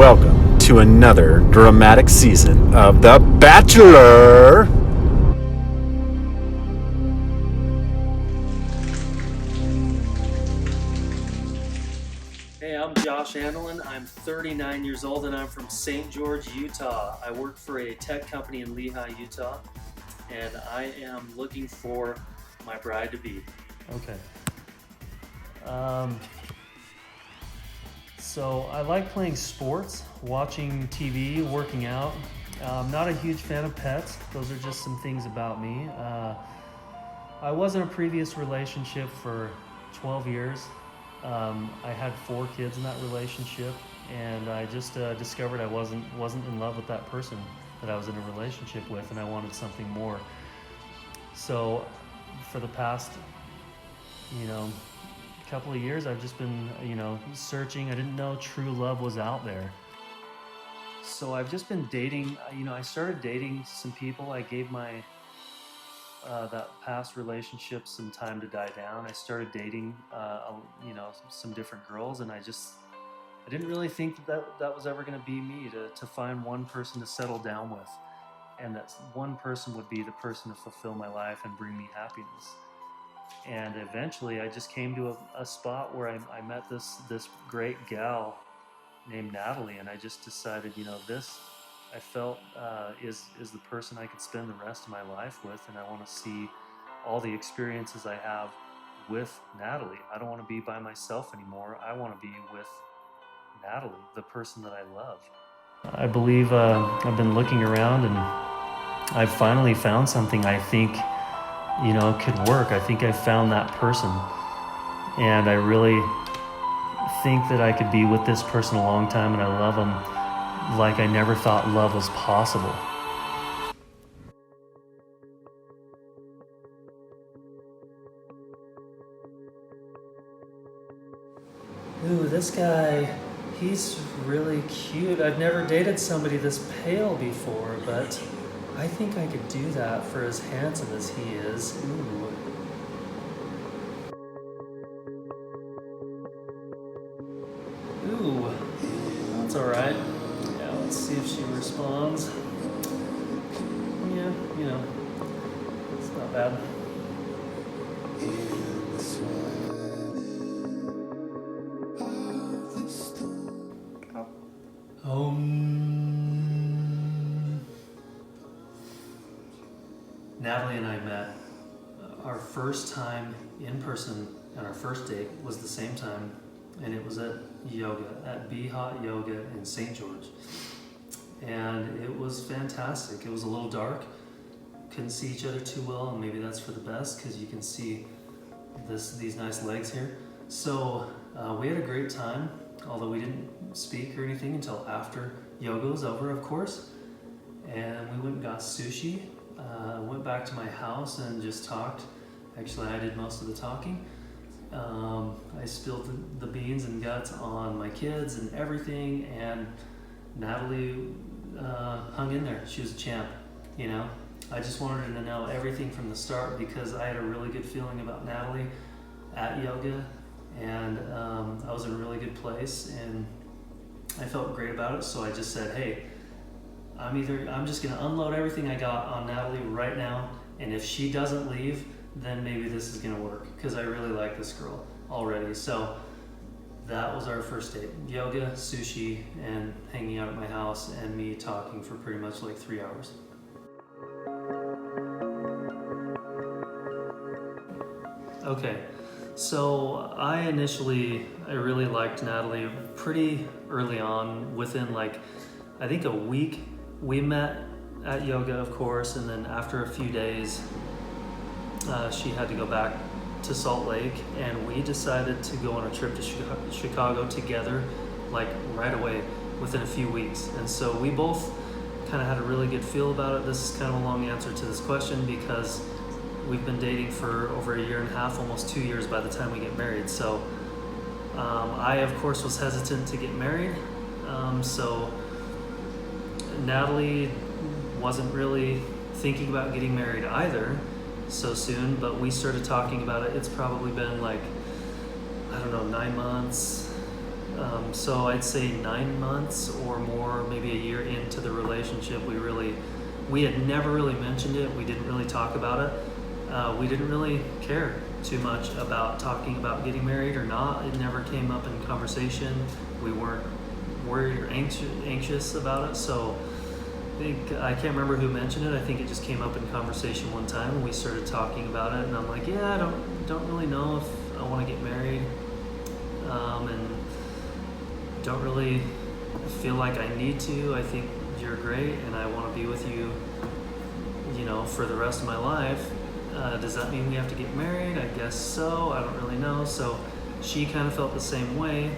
welcome to another dramatic season of The Bachelor. Hey, I'm Josh Andelin. I'm 39 years old and I'm from St. George, Utah. I work for a tech company in Lehi, Utah, and I am looking for my bride-to-be. Okay. So I like playing sports, watching TV, working out. I'm not a huge fan of pets. Those are just some things about me. I was in a previous relationship for 12 years. I had 4 kids in that relationship, and I just discovered I wasn't in love with that person that I was in a relationship with, and I wanted something more. So for the past, couple of years, I've just been, searching. I didn't know true love was out there. So I've just been dating. I started dating some people. I gave my that past relationship some time to die down. I started dating, some different girls, and I didn't really think that was ever going to be me, to find one person to settle down with, and that one person would be the person to fulfill my life and bring me happiness. And eventually I just came to a spot where I met this great gal named Natalie, and I just decided, this I felt is the person I could spend the rest of my life with, and I want to see all the experiences I have with Natalie. I don't want to be by myself anymore. I want to be with Natalie, the person that I love. I believe I've been looking around, and I've finally found something I think could work. I think I found that person, and I really think that I could be with this person a long time, and I love them like I never thought love was possible. Ooh, this guy, he's really cute. I've never dated somebody this pale before, but I think I could do that for as handsome as he is. Ooh. Ooh, that's all right. Yeah, let's see if she responds. Yeah, it's not bad. Natalie and I met our first time in person, and our first date was the same time, and it was at yoga, at Be Hot Yoga in St. George. And it was fantastic. It was a little dark, couldn't see each other too well, and maybe that's for the best because you can see these nice legs here. So we had a great time, although we didn't speak or anything until after yoga was over, of course. And we went and got sushi. Went back to my house and just talked. Actually, I did most of the talking. I spilled the beans and guts on my kids and everything, and Natalie hung in there. She was a champ, I just wanted her to know everything from the start because I had a really good feeling about Natalie at yoga, and I was in a really good place, and I felt great about it, so I just said, hey, I'm just gonna unload everything I got on Natalie right now, and if she doesn't leave, then maybe this is gonna work, because I really like this girl already. So that was our first date. Yoga, sushi, and hanging out at my house, and me talking for pretty much like 3 hours. Okay, so I really liked Natalie pretty early on. Within I think a week, we met at yoga, of course, and then after a few days, she had to go back to Salt Lake, and we decided to go on a trip to Chicago together, right away, within a few weeks. And so we both kind of had a really good feel about it. This is kind of a long answer to this question because we've been dating for over 1.5 years, almost 2 years by the time we get married. So I, of course, was hesitant to get married. So Natalie wasn't really thinking about getting married either so soon, but we started talking about it. It's probably been 9 months, So I'd say 9 months or more, maybe a year into the relationship, we had never really mentioned it. We didn't really talk about it. We didn't really care too much about talking about getting married or not. It never came up in conversation. We weren't worried or anxious about it. So I can't remember who mentioned it. I think it just came up in conversation one time and we started talking about it. And I'm like, yeah, I don't really know if I want to get married, and don't really feel like I need to. I think you're great, and I want to be with you, for the rest of my life. Does that mean we have to get married? I guess so. I don't really know. So she kind of felt the same way.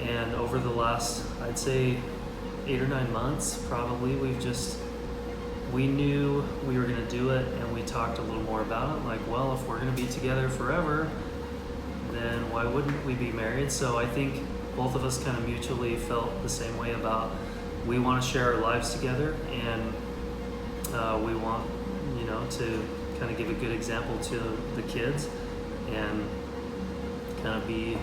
And over the last, I'd say, 8 or 9 months, probably, we knew we were going to do it, and we talked a little more about it. Like, well, if we're going to be together forever, then why wouldn't we be married? So I think both of us kind of mutually felt the same way about, we want to share our lives together, and we want, to kind of give a good example to the kids and kind of be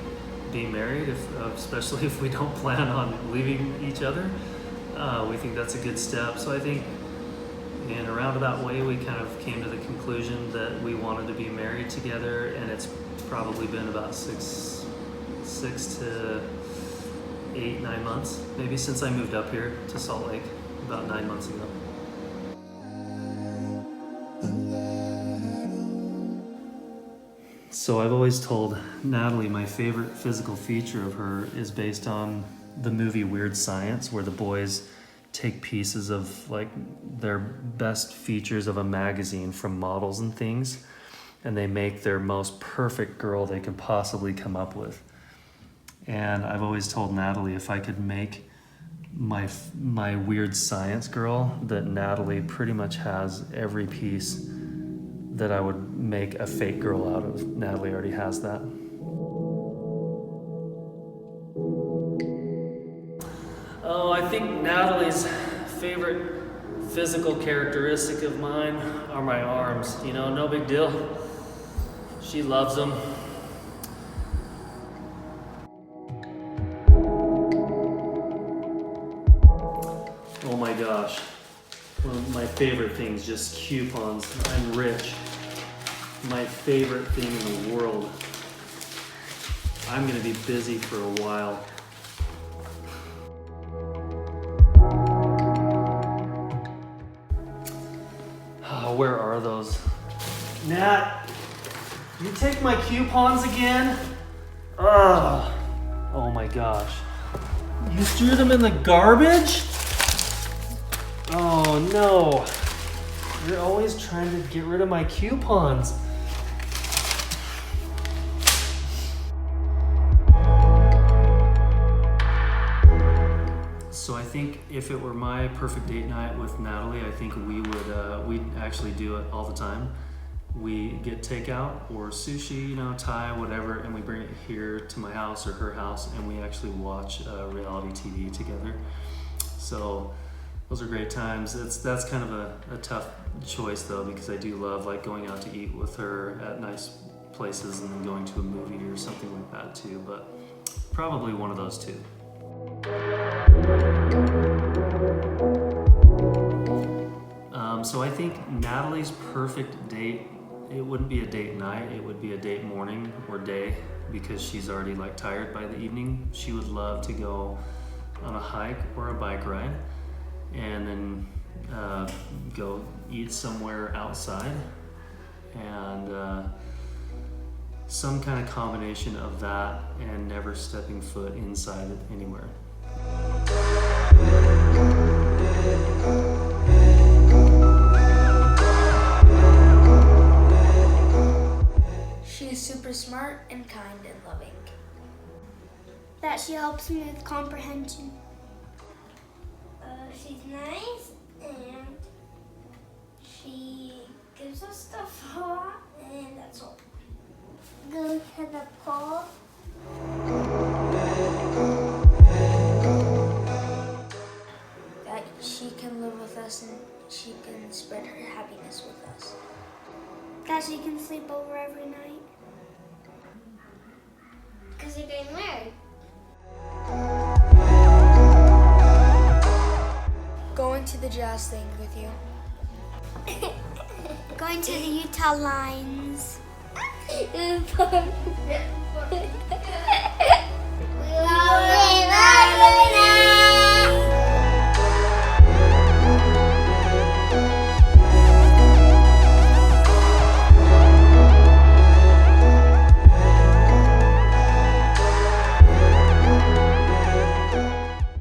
married, especially if we don't plan on leaving each other. We think that's a good step. So I think in a roundabout way, we kind of came to the conclusion that we wanted to be married together, and it's probably been about 6 to 8, 9 months, maybe, since I moved up here to Salt Lake about 9 months ago. So I've always told Natalie my favorite physical feature of her is based on the movie Weird Science, where the boys take pieces of like their best features of a magazine from models and things, and they make their most perfect girl they can possibly come up with. And I've always told Natalie if I could make my Weird Science girl, that Natalie pretty much has every piece that I would make a fake girl out of. Natalie already has that. Oh, I think Natalie's favorite physical characteristic of mine are my arms. No big deal. She loves them. Oh my gosh. One of my favorite things, just coupons. I'm rich. My favorite thing in the world. I'm gonna be busy for a while. Oh, where are those? Nat, you take my coupons again? Ugh. Oh my gosh. You threw them in the garbage? Oh no. You're always trying to get rid of my coupons. So I think if it were my perfect date night with Natalie, I think we'd actually do it all the time. We get takeout or sushi, Thai, whatever, and we bring it here to my house or her house, and we actually watch reality TV together. So those are great times. That's kind of a tough choice though, because I do love like going out to eat with her at nice places and then going to a movie or something like that too, but probably one of those two. So I think Natalie's perfect date, it wouldn't be a date night, it would be a date morning or day, because she's already like tired by the evening. She would love to go on a hike or a bike ride, and then go eat somewhere outside, and some kind of combination of that and never stepping foot inside anywhere. She's super smart and kind and loving. That she helps me with comprehension. She's nice and she gives us stuff a lot, and that's all. Go to the pool. That she can live with us and she can spread her happiness with us. That she can sleep over every night. Because you're getting married. Going to the jazz thing with you. Going to the Utah Lines.